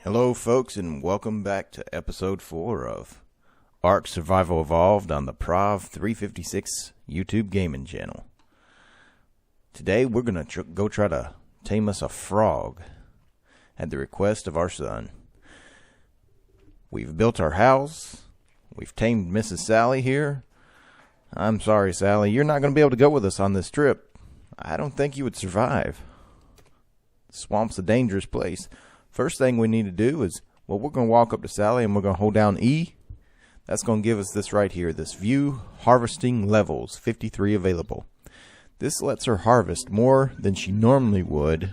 Hello folks, and welcome back to episode 4 of Ark Survival Evolved on the Prov 356 YouTube gaming channel. Today we're going to go try to tame us a frog at the request of our son. We've built our house. We've tamed Mrs. Sally here. I'm sorry, Sally, you're not going to be able to go with us on this trip. I don't think you would survive. The swamp's a dangerous place. First thing we need to do is, well, we're going to walk up to Sally and we're going to hold down E. That's going to give us this right here, this view harvesting levels, 53 available. This lets her harvest more than she normally would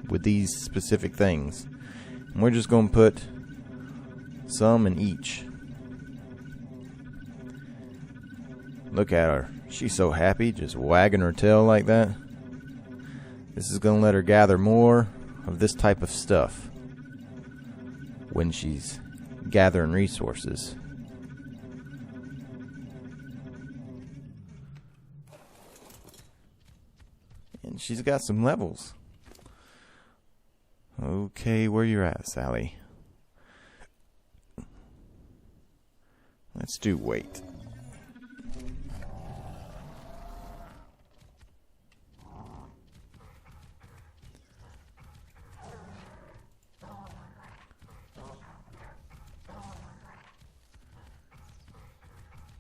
with these specific things. And we're just going to put some in each. Look at her. She's so happy, just wagging her tail like that. This is going to let her gather more of this type of stuff when she's gathering resources. And she's got some levels. Okay, where you're at, Sally. Let's do weight.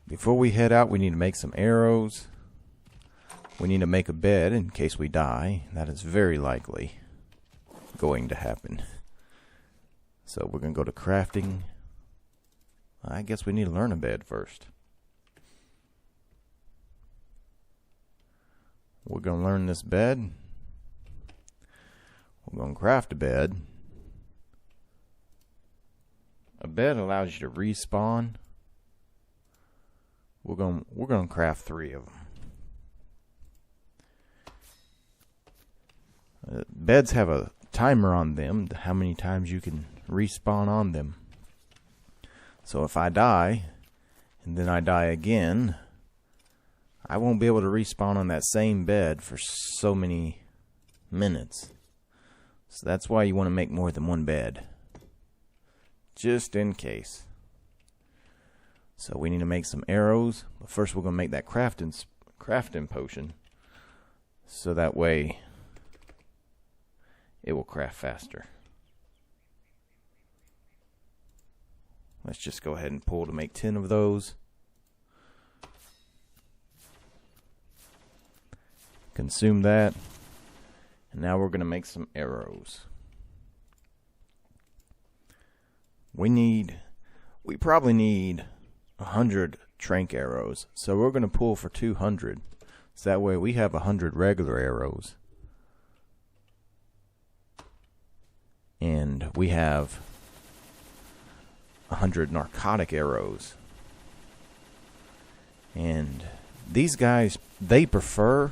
Before we head out, we need to make some arrows. We need to make a bed in case we die. That is very likely going to happen. So we're going to go to crafting. I guess we need to learn a bed first. We're going to learn this bed. We're going to craft a bed. A bed allows you to respawn. We're going to craft 3 of them. Beds have a timer on them, how many times you can respawn on them. So if I die, and then I die again, I won't be able to respawn on that same bed for so many minutes. So that's why you want to make more than one bed, just in case. So we need to make some arrows. But first we're going to make that crafting potion. So that way it will craft faster. Let's just go ahead and pull to make 10 of those. Consume that. And now we're going to make some arrows. We probably need 100 Tranq Arrows, so we're going to pull for 200, so that way we have 100 regular arrows, and we have 100 narcotic arrows. And these guys, they prefer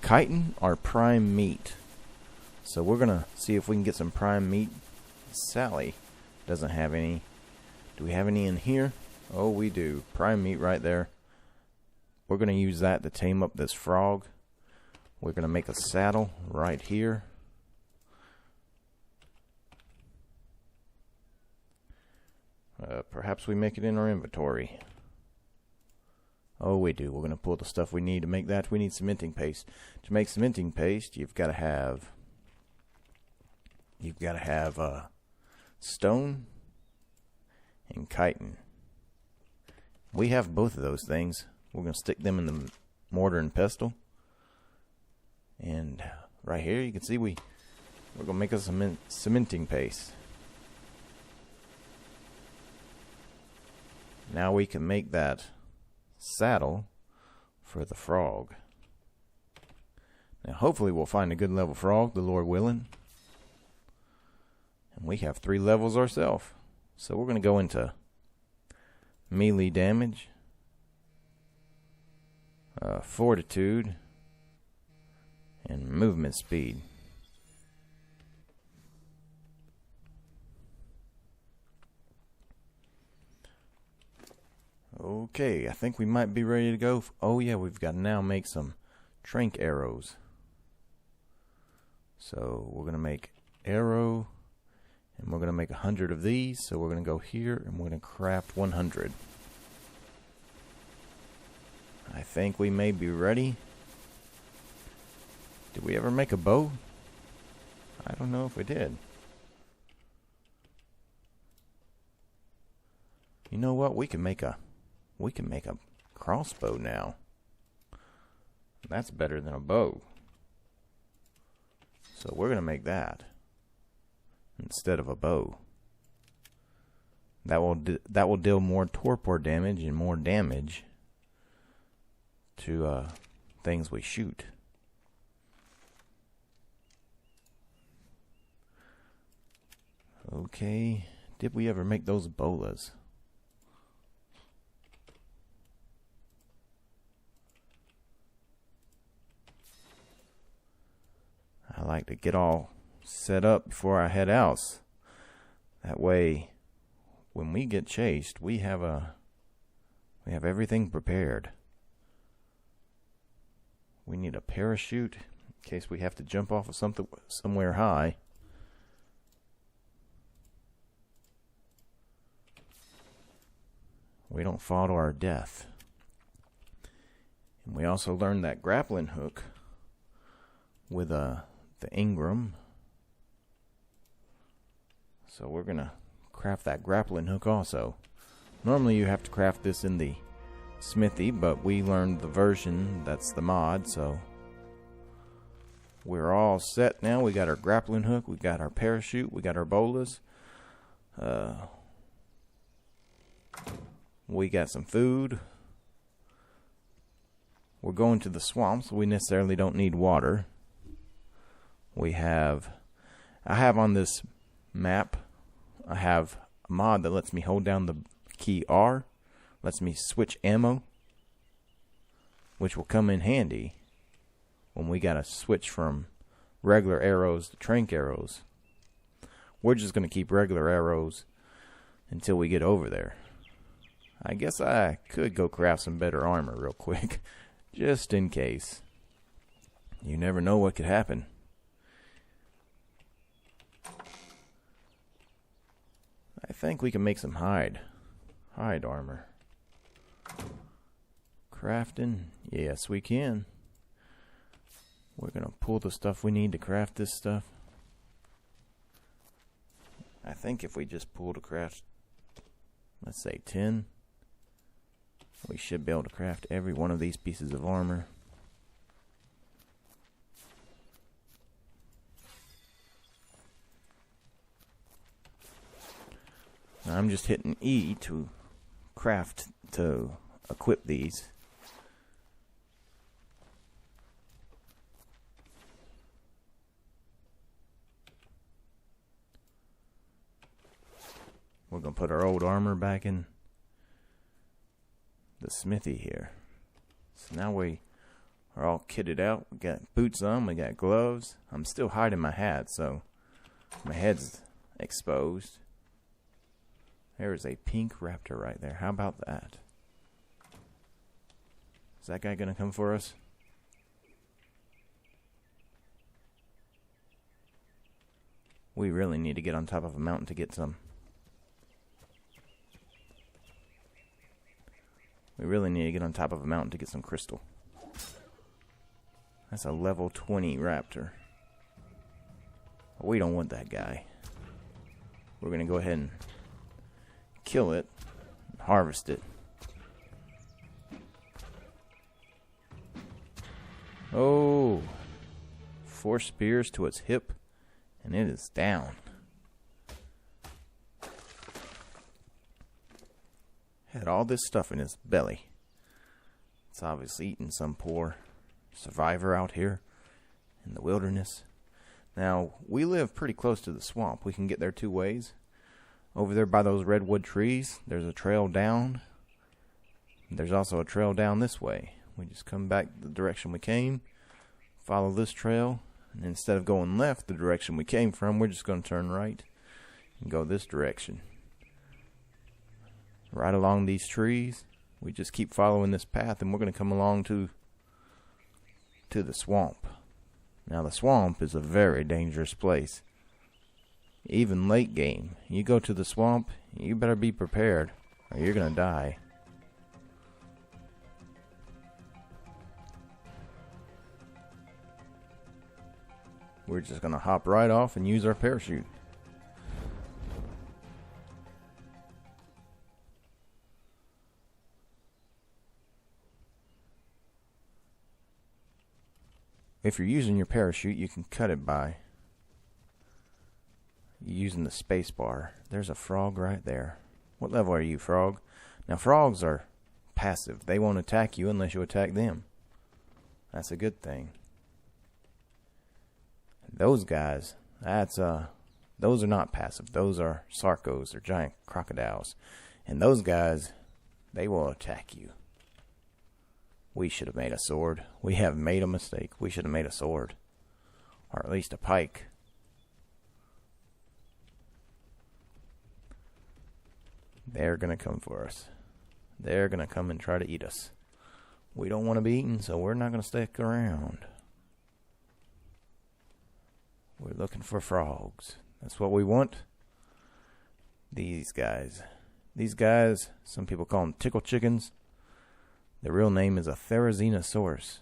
chitin or prime meat, so we're going to see if we can get some prime meat. Sally doesn't have any. Do we have any in here? Oh, we do. Prime meat right there. We're going to use that to tame up this frog. We're going to make a saddle right here. Perhaps we make it in our inventory. Oh, we do. We're going to pull the stuff we need to make that. We need cementing paste. To make cementing paste, you've got to have stone and chitin. We have both of those things. We're going to stick them in the mortar and pestle. And right here you can see we're going to make us some cementing paste. Now we can make that saddle for the frog. Now hopefully we'll find a good level frog, the Lord willing. And we have 3 levels ourselves. So we're going to go into melee damage, fortitude, and movement speed. Okay, I think we might be ready to go. Oh yeah, we've got to now make some Tranq Arrows. So we're going to make arrow And we're going to make 100 of these, so we're going to go here and we're going to craft 100. I think we may be ready. Did we ever make a bow? I don't know if we did. You know what? We can make a crossbow now. That's better than a bow. So we're gonna make that instead of a bow. That will deal more torpor damage and more damage to things we shoot. Okay, did we ever make those bolas? I like to get all set up before I head out. That way, when we get chased, we have everything prepared. We need a parachute in case we have to jump off of somewhere high. We don't fall to our death. And we also learned that grappling hook with the Ingram. So we're gonna craft that grappling hook also. Normally you have to craft this in the smithy, but we learned the version that's the mod, so we're all set now. We got our grappling hook, we got our parachute, we got our bolas. We got some food. We're going to the swamp, so we necessarily don't need water. I have on this map, I have a mod that lets me hold down the key R, lets me switch ammo, which will come in handy when we gotta switch from regular arrows to Tranq arrows. We're just gonna keep regular arrows until we get over there. I guess I could go craft some better armor real quick, just in case. You never know what could happen. I think we can make some hide armor. Crafting, yes we can. We're gonna pull the stuff we need to craft this stuff. I think if we just pull to craft, let's say 10, we should be able to craft every one of these pieces of armor. Now I'm just hitting E to equip these. We're gonna put our old armor back in the smithy here. So now we are all kitted out. We got boots on, we got gloves. I'm still hiding my hat, so my head's exposed. There's a pink raptor right there. How about that? Is that guy gonna come for us? We really need to get on top of a mountain to get some. We really need to get on top of a mountain to get some crystal. That's a level 20 raptor. We don't want that guy. We're going to go ahead and kill it and harvest it. Oh, 4 spears to its hip, and it is down. Had all this stuff in his belly. It's obviously eating some poor survivor out here in the wilderness. Now, we live pretty close to the swamp. We can get there 2 ways. Over there by those redwood trees, there's a trail down. There's also a trail down this way. We just come back the direction we came, follow this trail, and instead of going left the direction we came from, we're just going to turn right and go this direction. Right along these trees, we just keep following this path, and we're going to come along to the swamp. Now, the swamp is a very dangerous place. even late game, you go to the swamp, you better be prepared or you're gonna die. We're just gonna hop right off and use our parachute. If you're using your parachute, you can cut it by using the space bar. There's a frog right there. What level are you, frog? Now, frogs are passive. They won't attack you unless you attack them. That's a good thing. Those guys, those are not passive. Those are sarcos, or giant crocodiles. And those guys, they will attack you. We should have made a sword. We have made a mistake. We should have made a sword. Or at least a pike. They're going to come for us. They're going to come and try to eat us. We don't want to be eaten, so we're not going to stick around. We're looking for frogs. That's what we want. These guys. These guys, some people call them tickle chickens. Their real name is a Therizinosaurus.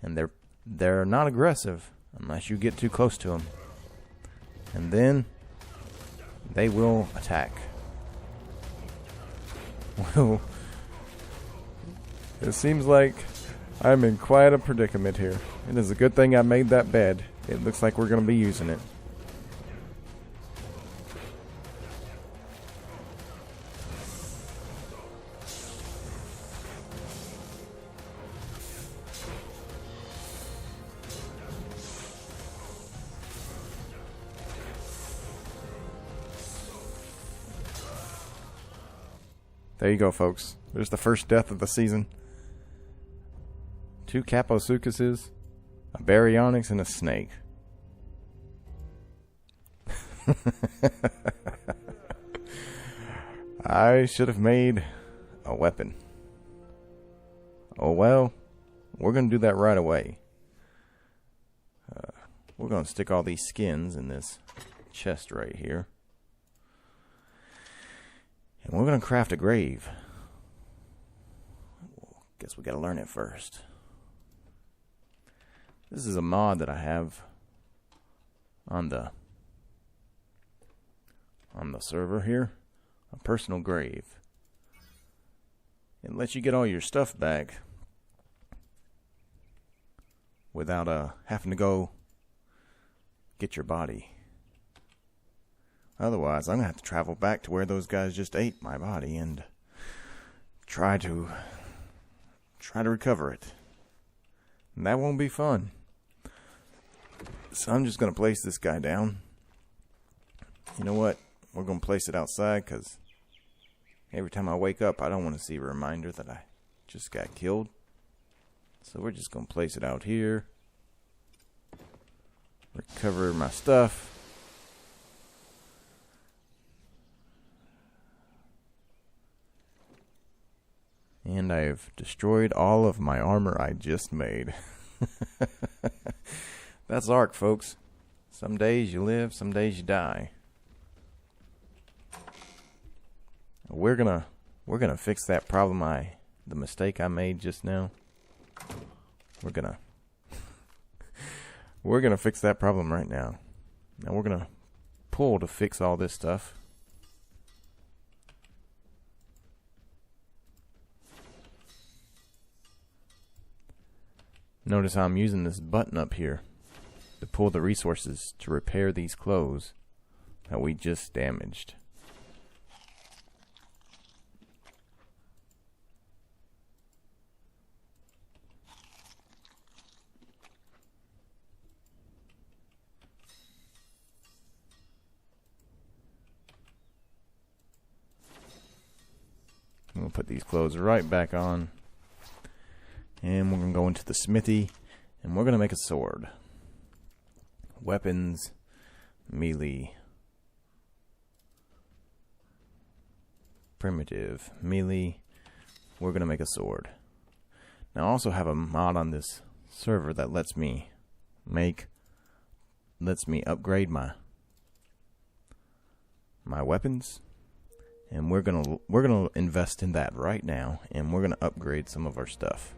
And they're not aggressive unless you get too close to them. And then they will attack. Well, it seems like I'm in quite a predicament here. It is a good thing I made that bed. It looks like we're going to be using it. There you go, folks. There's the first death of the season. 2 Caposuchuses, a Baryonyx, and a snake. I should have made a weapon. Oh well, we're going to do that right away. We're going to stick all these skins in this chest right here. And we're going to craft a grave. Well, guess we got to learn it first. This is a mod that I have on the server here. A personal grave. It lets you get all your stuff back without having to go get your body. Otherwise, I'm going to have to travel back to where those guys just ate my body and try to recover it. And that won't be fun. So I'm just going to place this guy down. You know what? We're going to place it outside because every time I wake up, I don't want to see a reminder that I just got killed. So we're just going to place it out here. Recover my stuff. And I've destroyed all of my armor I just made. That's Ark, folks. Some days you live, some days you die. We're gonna fix that problem the mistake I made just now. We're gonna fix that problem right now. Now we're gonna pull to fix all this stuff. Notice how I'm using this button up here to pull the resources to repair these clothes that we just damaged. I'm going to put these clothes right back on. And we're going to go into the smithy, and we're going to make a sword. Weapons, melee, primitive, melee. We're going to make a sword. Now I also have a mod on this server that lets me upgrade my my weapons, and we're gonna invest in that right now, and we're gonna upgrade some of our stuff.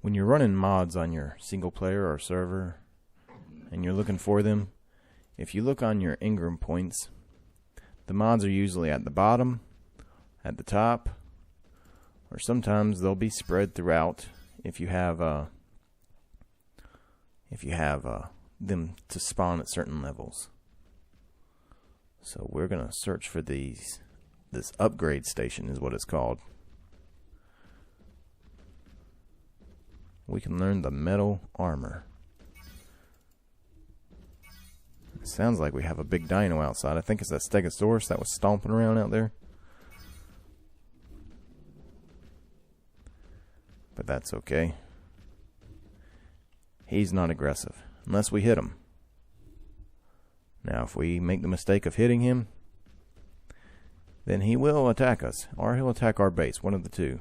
When you're running mods on your single player or server and you're looking for them, if you look on your Ingram points, the mods are usually at the bottom, at the top, or sometimes they'll be spread throughout if you have them to spawn at certain levels. So we're gonna search for these. This upgrade station is what it's called. We can learn the metal armor. It sounds like we have a big dino outside. I think it's that Stegosaurus that was stomping around out there. But that's okay. He's not aggressive unless we hit him. Now if we make the mistake of hitting him, then he will attack us, or he'll attack our base, one of the two.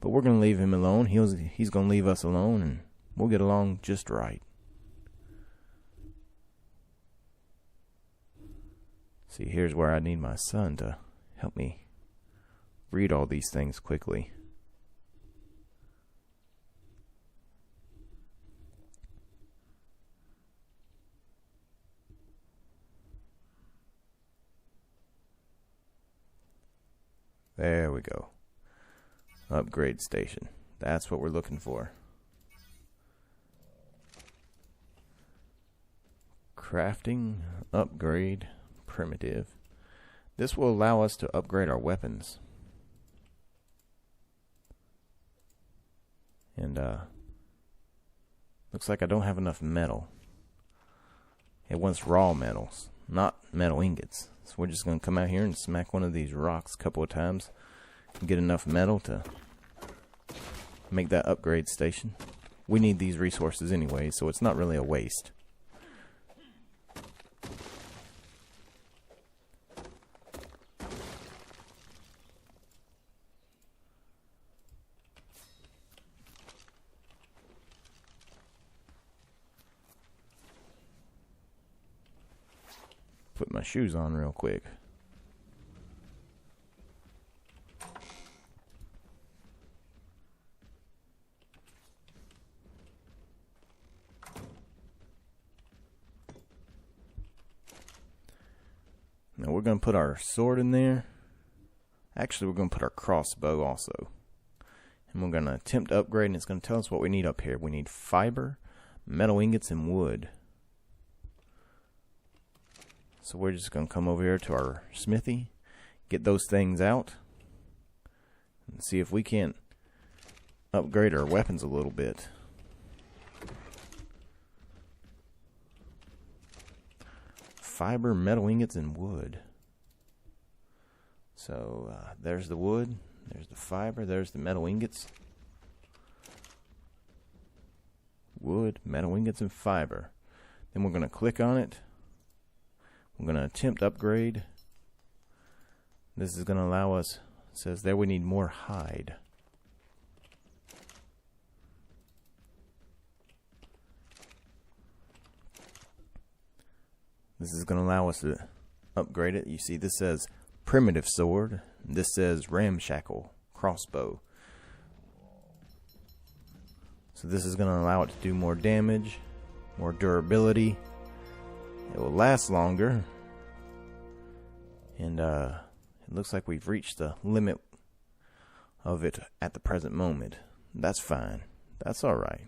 But we're going to leave him alone. He's going to leave us alone, and we'll get along just right. See, here's where I need my son to help me read all these things quickly. There we go. Upgrade station. That's what we're looking for. Crafting, upgrade, primitive. This will allow us to upgrade our weapons. And looks like I don't have enough metal. It wants raw metals, not metal ingots. So we're just going to come out here and smack one of these rocks a couple of times and get enough metal to make that upgrade station. We need these resources anyway, so it's not really a waste. Put my shoes on real quick. Now we're going to put our sword in there. Actually, we're going to put our crossbow also. And we're going to attempt to upgrade, and it's going to tell us what we need up here. We need fiber, metal ingots, and wood. So we're just going to come over here to our smithy, get those things out, and see if we can't upgrade our weapons a little bit. Fiber, metal ingots, and wood. So there's the wood, there's the fiber, there's the metal ingots. Wood, metal ingots, and fiber. Then we're going to click on it. We're going to attempt upgrade. This is going to allow us, it says there we need more hide. This is going to allow us to upgrade it. You see this says primitive sword. This says ramshackle crossbow. So this is going to allow it to do more damage, more durability. It will last longer. And it looks like we've reached the limit of it at the present moment. That's fine. That's alright.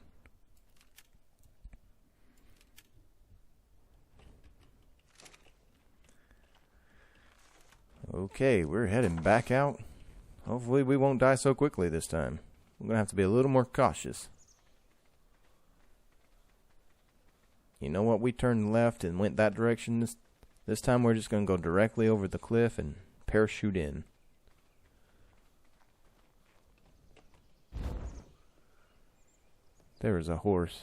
Okay, we're heading back out. Hopefully we won't die so quickly this time. We're going to have to be a little more cautious. You know what? We turned left and went that direction. This time we're just going to go directly over the cliff and parachute in. There is a horse.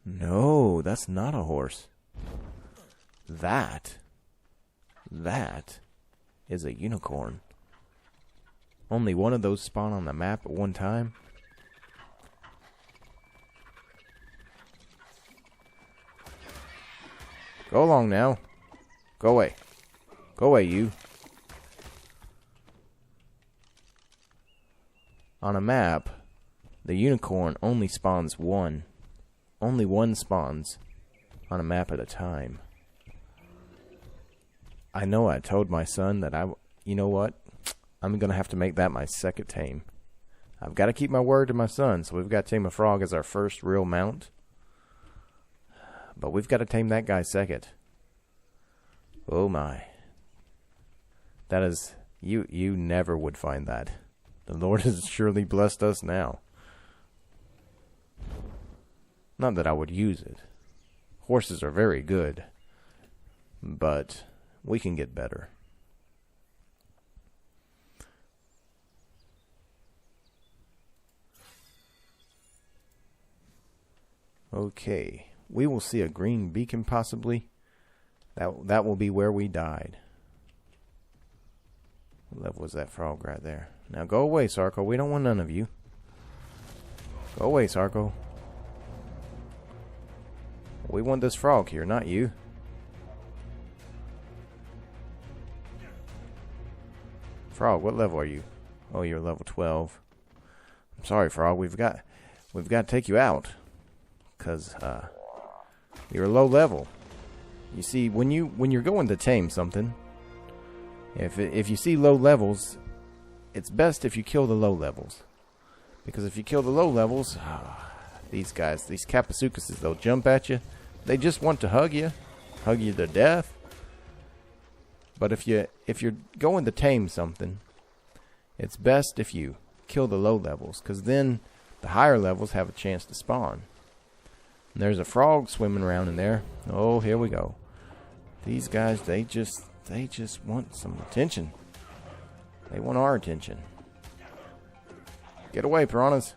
No, that's not a horse. That That is a unicorn. Only one of those spawn on the map at one time. Go along now. Go away. Go away, you. On a map, the unicorn only spawns one. Only one spawns on a map at a time. I know I told my son that you know what? I'm going to have to make that my second tame. I've got to keep my word to my son, so we've got to tame a frog as our first real mount. But we've got to tame that guy second. Oh my. That is, you never would find that. The Lord has surely blessed us now. Not that I would use it. Horses are very good. But we can get better. Okay. We will see a green beacon possibly. That will be where we died. What level was that frog right there? Now go away, Sarko. We don't want none of you. Go away, Sarko. We want this frog here, not you. Frog, what level are you? Oh, you're level 12. I'm sorry, Frog. We've got to take you out. 'Cause you're low level. You see, when you're going to tame something, if you see low levels, it's best if you kill the low levels. Because if you kill the low levels, these guys, these Capasucuses, they'll jump at you. They just want to hug you to death. But if you're going to tame something, it's best if you kill the low levels, because then the higher levels have a chance to spawn. And there's a frog swimming around in there. Oh, here we go. These guys, they just want some attention. They want our attention. Get away, piranhas.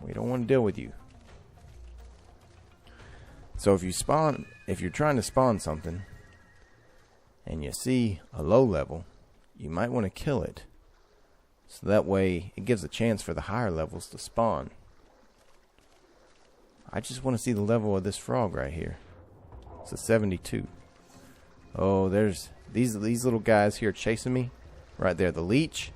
We don't want to deal with you. So if you're trying to spawn something, and you see a low level, you might want to kill it. So that way, it gives a chance for the higher levels to spawn. I just want to see the level of this frog right here. It's a 72. Oh, there's these little guys here chasing me. Right there, the leech.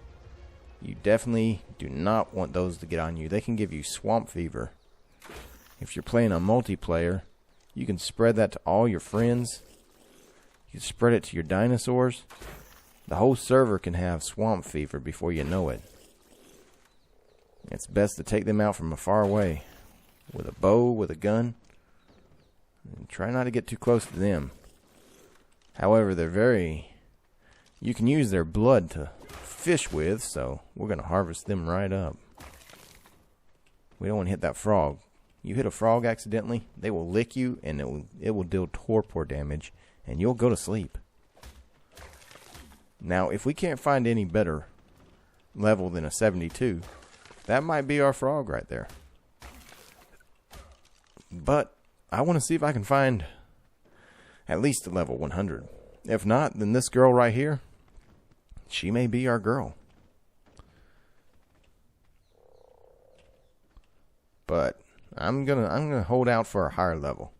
You definitely do not want those to get on you. They can give you swamp fever. If you're playing on multiplayer, you can spread that to all your friends. You can spread it to your dinosaurs. The whole server can have swamp fever before you know it. It's best to take them out from far away. With a bow, with a gun. And try not to get too close to them. However, you can use their blood to fish with, so we're going to harvest them right up. We don't want to hit that frog. You hit a frog accidentally, they will lick you, and it will deal torpor damage, and you'll go to sleep. Now, if we can't find any better level than a 72, that might be our frog right there. But I want to see if I can find at least a level 100. If not, then this girl right here, she may be our girl. But I'm gonna hold out for a higher level.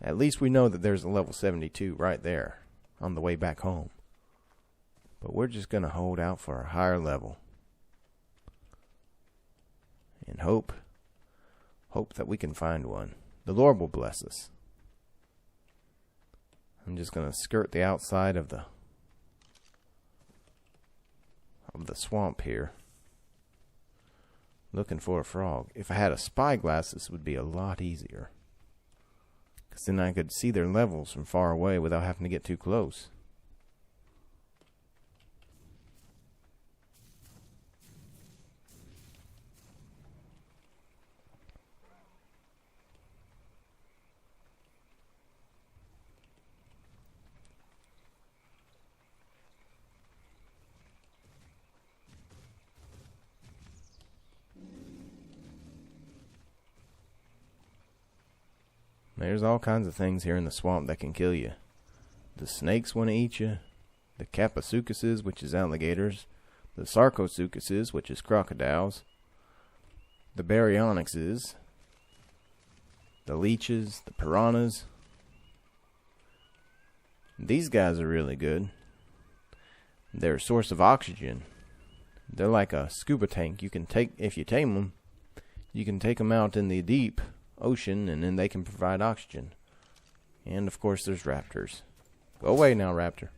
At least we know that there's a level 72 right there on the way back home. But we're just gonna hold out for a higher level. And hope that we can find one. The Lord will bless us. I'm just going to skirt the outside of the swamp here. Looking for a frog. If I had a spyglass, this would be a lot easier. Because then I could see their levels from far away without having to get too close. There's all kinds of things here in the swamp that can kill you. The snakes want to eat you. The Capasucuses, which is alligators. The Sarcosuchuses, which is crocodiles. The Baryonyxes. The leeches. The piranhas. These guys are really good. They're a source of oxygen. They're like a scuba tank. You can take, if you tame them, you can take them out in the deep ocean, and then they can provide oxygen. And of course there's raptors. Go away now, raptor.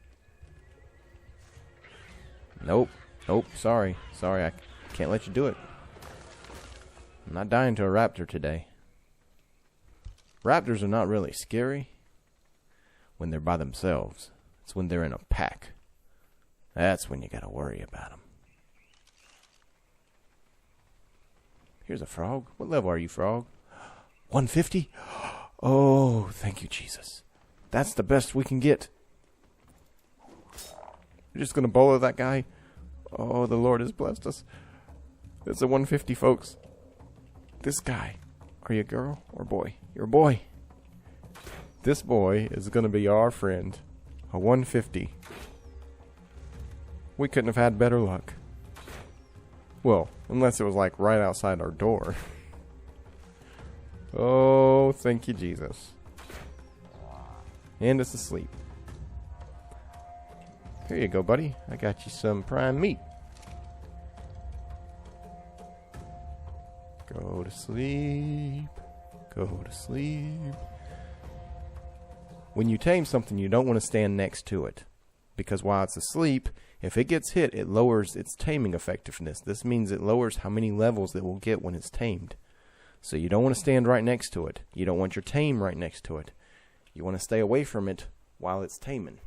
Nope. Sorry, I can't let you do it. I'm not dying to a raptor today. Raptors are not really scary when they're by themselves. It's when they're in a pack. That's when you gotta worry about them. Here's a frog. What level are you, frog? 150? Oh, thank you, Jesus. That's the best we can get. You're just going to bolo that guy? Oh, the Lord has blessed us. It's a 150, folks. This guy. Are you a girl or boy? You're a boy. This boy is going to be our friend. A 150. We couldn't have had better luck. Well, unless it was like right outside our door. Oh, thank you, Jesus. And it's asleep. Here you go, buddy. I got you some prime meat. Go to sleep. Go to sleep. When you tame something, you don't want to stand next to it. Because while it's asleep, if it gets hit, it lowers its taming effectiveness. This means it lowers how many levels it will get when it's tamed. So you don't want to stand right next to it. You don't want your tame right next to it. You want to stay away from it while it's taming.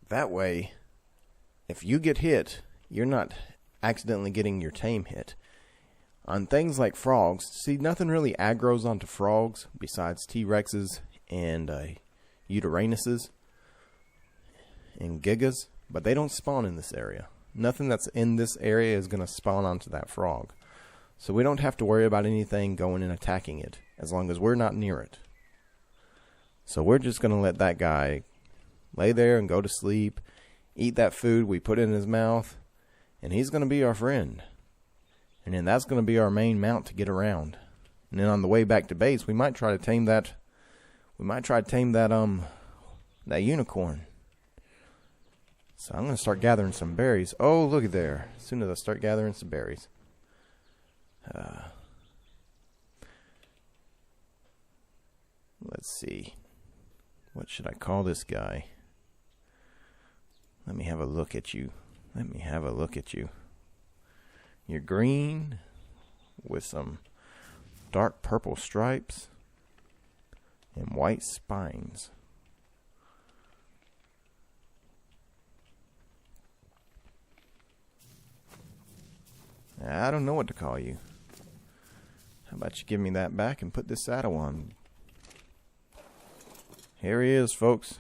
That way, if you get hit, you're not accidentally getting your tame hit. On things like frogs, see, nothing really aggroes onto frogs besides T-Rexes and Uteranuses and Gigas, but they don't spawn in this area. Nothing that's in this area is going to spawn onto that frog. So we don't have to worry about anything going and attacking it, as long as we're not near it. So we're just going to let that guy lay there and go to sleep, eat that food we put in his mouth, and he's going to be our friend. And then that's going to be our main mount to get around. And then on the way back to base, we might try to tame that. We might try to tame that that unicorn. So I'm going to start gathering some berries. Oh, look at there! As soon as I start gathering some berries. Let's see. What should I call this guy? Let me have a look at you. Let me have a look at you. You're green with some dark purple stripes and white spines. I don't know what to call you. How about you give me that back and put this saddle on? Here he is, folks.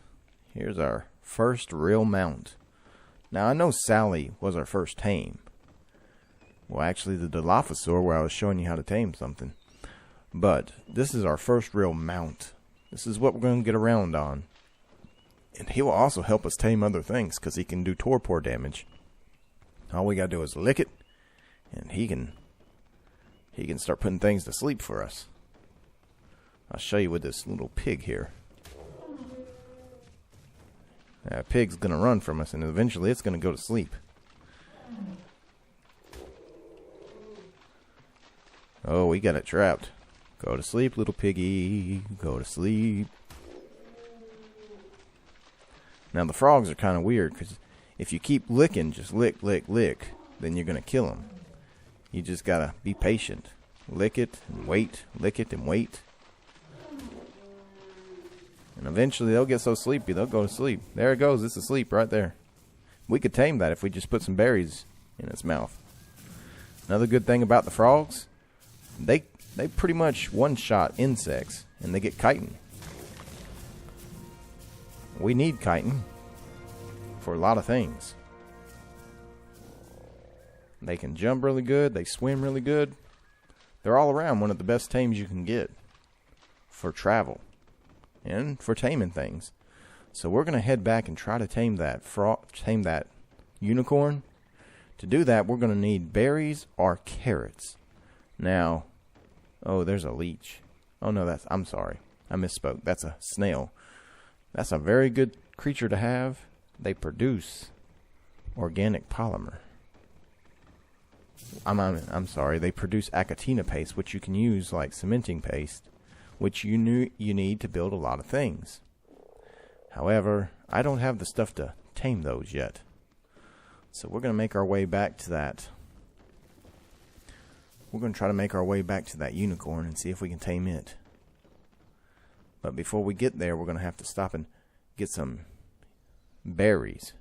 Here's our first real mount. Now, I know Sally was our first tame. Well, actually, the Dilophosaur, where I was showing you how to tame something. But this is our first real mount. This is what we're going to get around on. And he will also help us tame other things, because he can do torpor damage. All we got to do is lick it, and he can start putting things to sleep for us. I'll show you with this little pig here. That pig's going to run from us, and eventually it's going to go to sleep. Oh, we got it trapped. Go to sleep, little piggy. Go to sleep. Now, the frogs are kind of weird, because if you keep licking, just lick, lick, lick, then you're going to kill them. You just got to be patient. Lick it and wait. Lick it and wait. And eventually they'll get so sleepy, they'll go to sleep. There it goes. It's asleep right there. We could tame that if we just put some berries in its mouth. Another good thing about the frogs, they pretty much one-shot insects, and they get chitin. We need chitin for a lot of things. They can jump really good. They swim really good. They're all around one of the best tames you can get. for travel and for taming things. So we're going to head back and try to tame that unicorn. To do that, we're going to need berries or carrots. Now, oh, there's a leech. Oh no, I'm sorry. I misspoke. That's a snail. That's a very good creature to have. They produce organic polymer. I'm sorry. They produce acatina paste, which you can use like cementing paste, which you need to build a lot of things. However, I don't have the stuff to tame those yet. So we're going to make our way back to that. We're going to try to make our way back to that unicorn and see if we can tame it. But before we get there, we're going to have to stop and get some berries.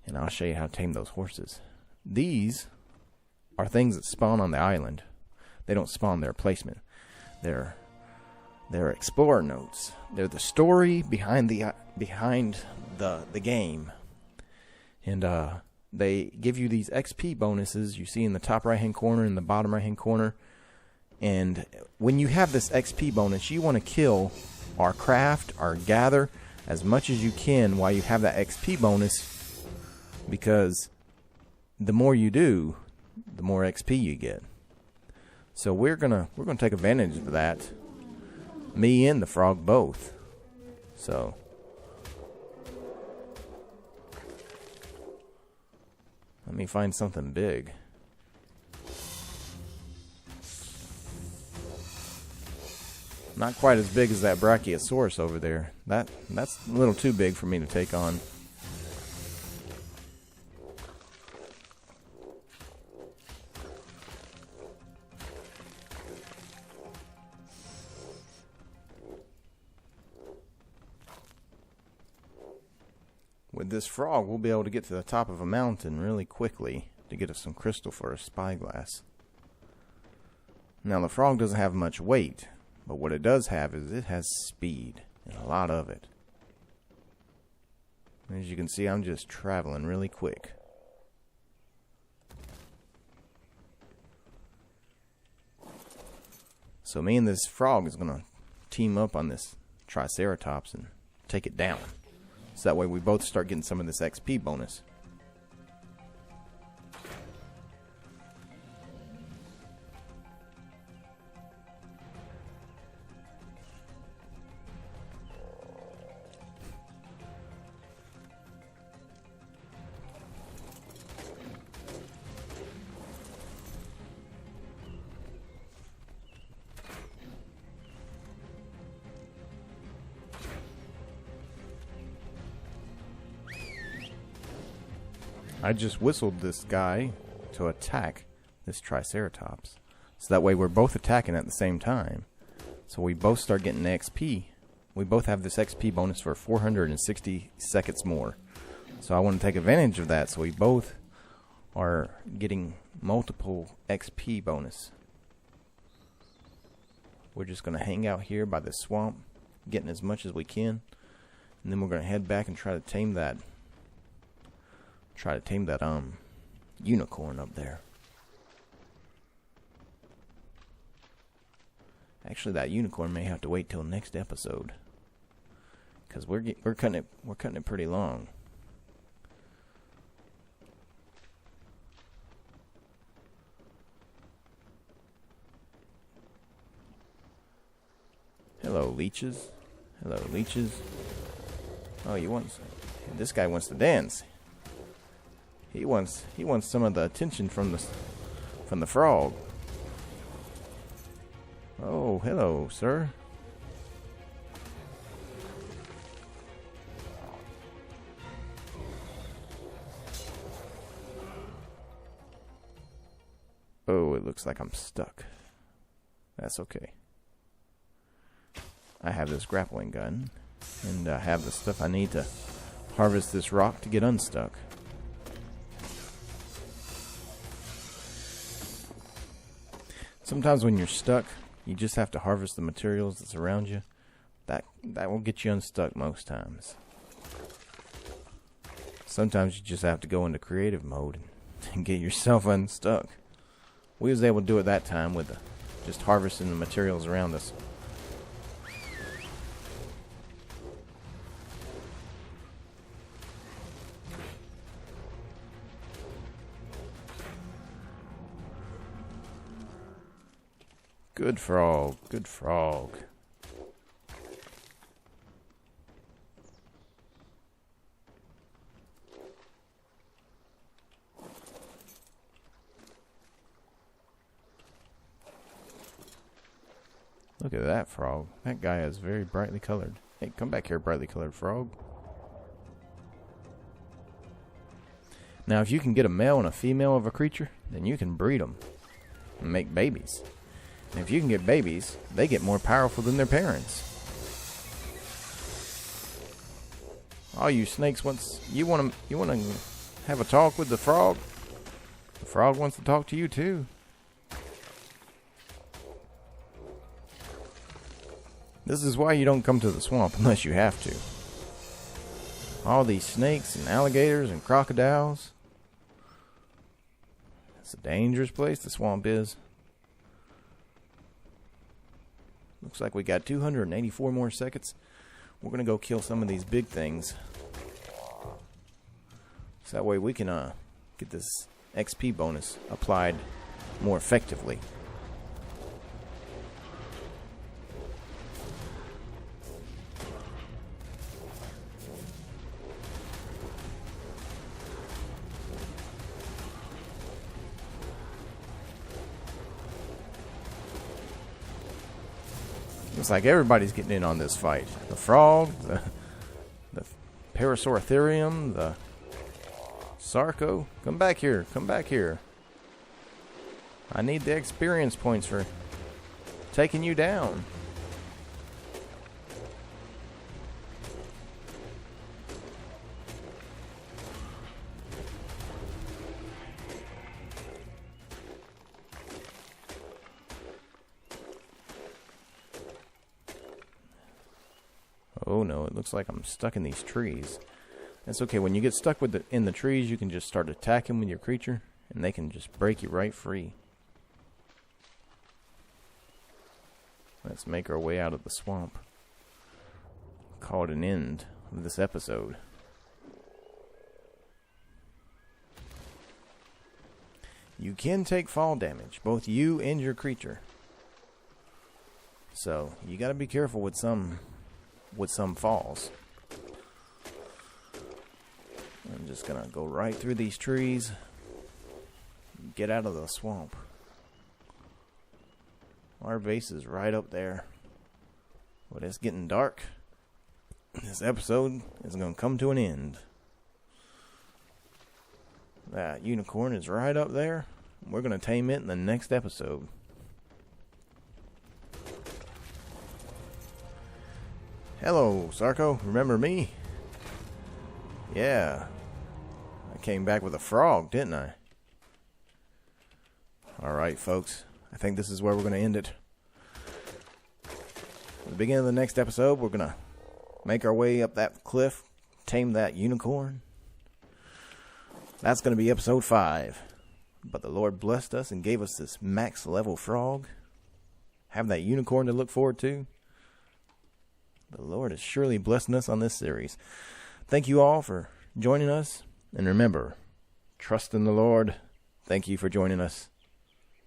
And I'll show you how to tame those horses. These are things that spawn on the island. They don't spawn their placement. They're explorer notes. They're the story behind the game. And they give you these XP bonuses you see in the top right hand corner and the bottom right hand corner. And when you have this XP bonus, you want to kill or craft or gather as much as you can while you have that XP bonus, because the more you do, the more XP you get. So we're gonna take advantage of that. Me and the frog both. So let me find something big. Not quite as big as that Brachiosaurus over there. That's a little too big for me to take on. With this frog, we'll be able to get to the top of a mountain really quickly to get us some crystal for a spyglass. Now, the frog doesn't have much weight, but what it does have is it has speed, and a lot of it. As you can see, I'm just traveling really quick. So me and this frog is going to team up on this Triceratops and take it down. So that way we both start getting some of this XP bonus. I just whistled this guy to attack this Triceratops. So that way we're both attacking at the same time. So we both start getting XP. We both have this XP bonus for 460 seconds more. So I want to take advantage of that, so we both are getting multiple XP bonus. We're just going to hang out here by the swamp, getting as much as we can. And then we're going to head back and try to tame that unicorn up there. Actually, that unicorn may have to wait till next episode, because we're cutting it pretty long. Hello, leeches. Hello, leeches. Oh, this guy wants to dance. He wants some of the attention from the frog. Oh, hello, sir. Oh, it looks like I'm stuck. That's okay. I have this grappling gun, and I have the stuff I need to harvest this rock to get unstuck. Sometimes when you're stuck, you just have to harvest the materials that's around you. That will get you unstuck most times. Sometimes you just have to go into creative mode and get yourself unstuck. We was able to do it that time with just harvesting the materials around us. Good frog. Good frog. Look at that frog. That guy is very brightly colored. Hey, come back here, brightly colored frog. Now, if you can get a male and a female of a creature, then you can breed them and make babies. And if you can get babies, they get more powerful than their parents. All you snakes, you want to have a talk with the frog? The frog wants to talk to you too. This is why you don't come to the swamp unless you have to. All these snakes and alligators and crocodiles. It's a dangerous place, the swamp is. Looks like we got 284 more seconds. We're going to go kill some of these big things. So that way we can get this XP bonus applied more effectively. Looks like everybody's getting in on this fight. The frog, the Parasauritherium, the Sarco. Come back here. Come back here. I need the experience points for taking you down. Oh no, it looks like I'm stuck in these trees. That's okay. When you get stuck in the trees, you can just start attacking with your creature, and they can just break you right free. Let's make our way out of the swamp. Call it an end of this episode. You can take fall damage, both you and your creature. So you got to be careful with some falls. I'm just gonna go right through these trees, get out of the swamp. Our base is right up there, but it's getting dark. This episode is gonna come to an end. That unicorn is right up there. We're gonna tame it in the next episode. Hello, Sarco. Remember me? Yeah. I came back with a frog, didn't I? Alright, folks. I think this is where we're going to end it. At the beginning of the next episode, we're going to make our way up that cliff, tame that unicorn. That's going to be episode 5. But the Lord blessed us and gave us this max level frog. Have that unicorn to look forward to. The Lord is surely blessing us on this series. Thank you all for joining us. And remember, trust in the Lord. Thank you for joining us.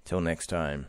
Till next time.